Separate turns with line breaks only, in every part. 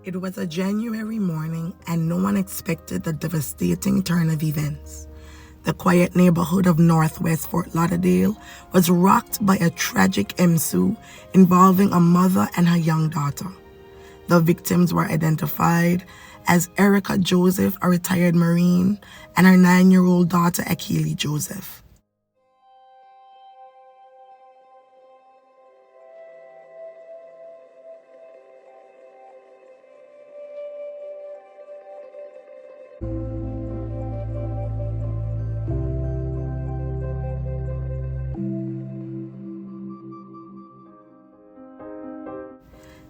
It was a January morning, and no one expected the devastating turn of events. The quiet neighborhood of Northwest Fort Lauderdale was rocked by a tragic issue involving a mother and her young daughter. The victims were identified as Ericka Joseph, a retired Marine, and her 9-year-old daughter, Akili Joseph.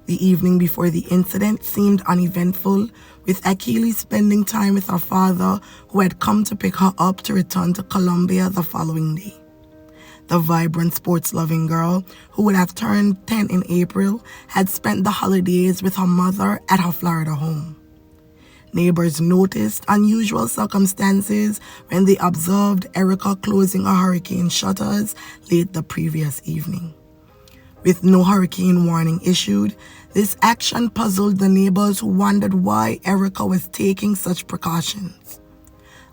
The evening before the incident seemed uneventful, with Akili spending time with her father, who had come to pick her up to return to Colombia the following day. The vibrant, sports-loving girl, who would have turned 10 in April, had spent the holidays with her mother at her Florida home. Neighbors noticed unusual circumstances when they observed Ericka closing her hurricane shutters late the previous evening. With no hurricane warning issued, this action puzzled the neighbors, who wondered why Ericka was taking such precautions.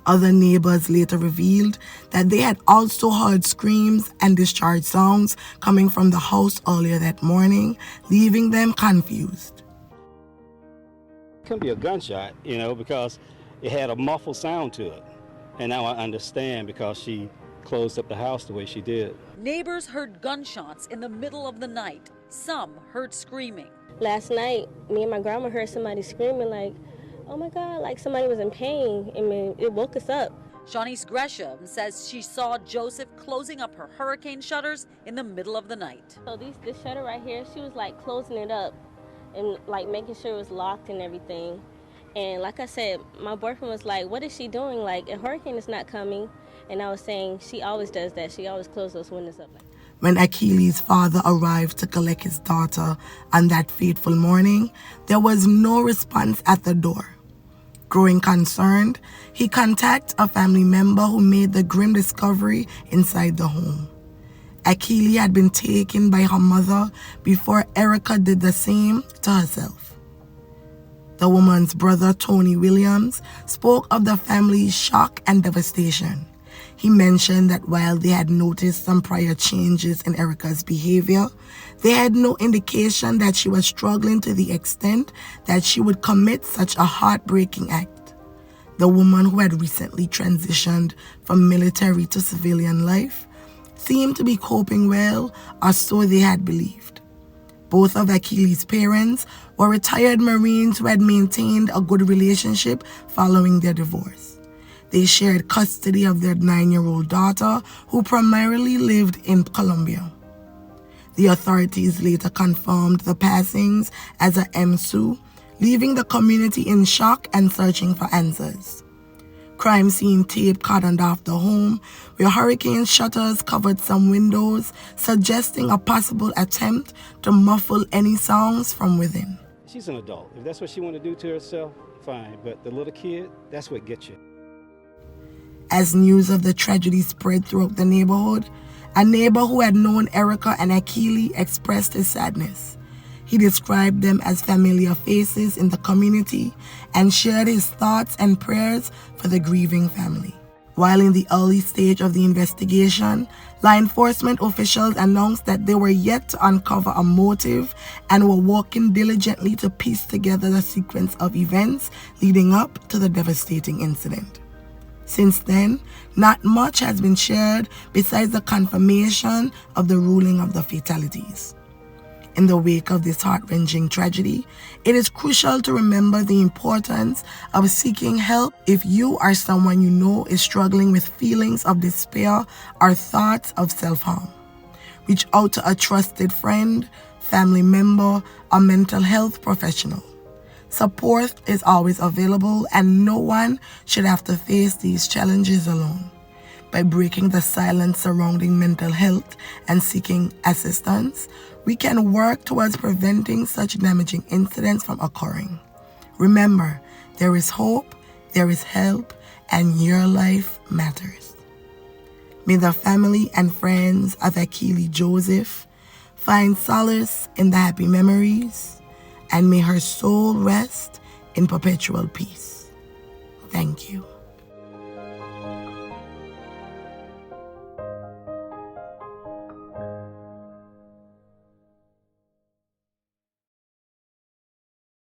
Other neighbors later revealed that they had also heard screams and discharge sounds coming from the house earlier that morning, leaving them confused.
It couldn't be a gunshot, because it had a muffled sound to it. And now I understand, because she closed up the house the way she did.
Neighbors heard gunshots in the middle of the night. Some heard screaming.
Last night, me and my grandma heard somebody screaming like, oh my God, like somebody was in pain. I mean, it woke us up.
Shanice Gresham says she saw Joseph closing up her hurricane shutters in the middle of the night.
So this shutter right here, she was like closing it up and like making sure it was locked and everything. And like I said, my boyfriend was like, what is she doing? Like, a hurricane is not coming. And I was saying, she always does that. She always closes those windows up.
When Akili's father arrived to collect his daughter on that fateful morning, there was no response at the door. Growing concerned, he contacted a family member who made the grim discovery inside the home. Akili had been taken by her mother before Ericka did the same to herself. The woman's brother, Tony Williams, spoke of the family's shock and devastation. He mentioned that while they had noticed some prior changes in Ericka's behavior, they had no indication that she was struggling to the extent that she would commit such a heartbreaking act. The woman, who had recently transitioned from military to civilian life, seemed to be coping well, or so they had believed. Both of Akili's parents were retired Marines who had maintained a good relationship following their divorce. They shared custody of their 9-year-old daughter, who primarily lived in Colombia. The authorities later confirmed the passings as a MSU, leaving the community in shock and searching for answers. Crime scene tape cordoned off the home, where hurricane shutters covered some windows, suggesting a possible attempt to muffle any sounds from within.
She's an adult. If that's what she wanted to do to herself, fine. But the little kid, that's what gets you.
As news of the tragedy spread throughout the neighborhood, a neighbor who had known Ericka and Akili expressed his sadness. He described them as familiar faces in the community and shared his thoughts and prayers for the grieving family. While in the early stage of the investigation, law enforcement officials announced that they were yet to uncover a motive and were working diligently to piece together the sequence of events leading up to the devastating incident. Since then, not much has been shared besides the confirmation of the ruling of the fatalities. In the wake of this heart-wrenching tragedy, it is crucial to remember the importance of seeking help if you or someone you know is struggling with feelings of despair or thoughts of self-harm. Reach out to a trusted friend, family member, or mental health professional. Support is always available, and no one should have to face these challenges alone. By breaking the silence surrounding mental health and seeking assistance, we can work towards preventing such damaging incidents from occurring. Remember, there is hope, there is help, and your life matters. May the family and friends of Akili Joseph find solace in the happy memories and may her soul rest in perpetual peace. Thank you.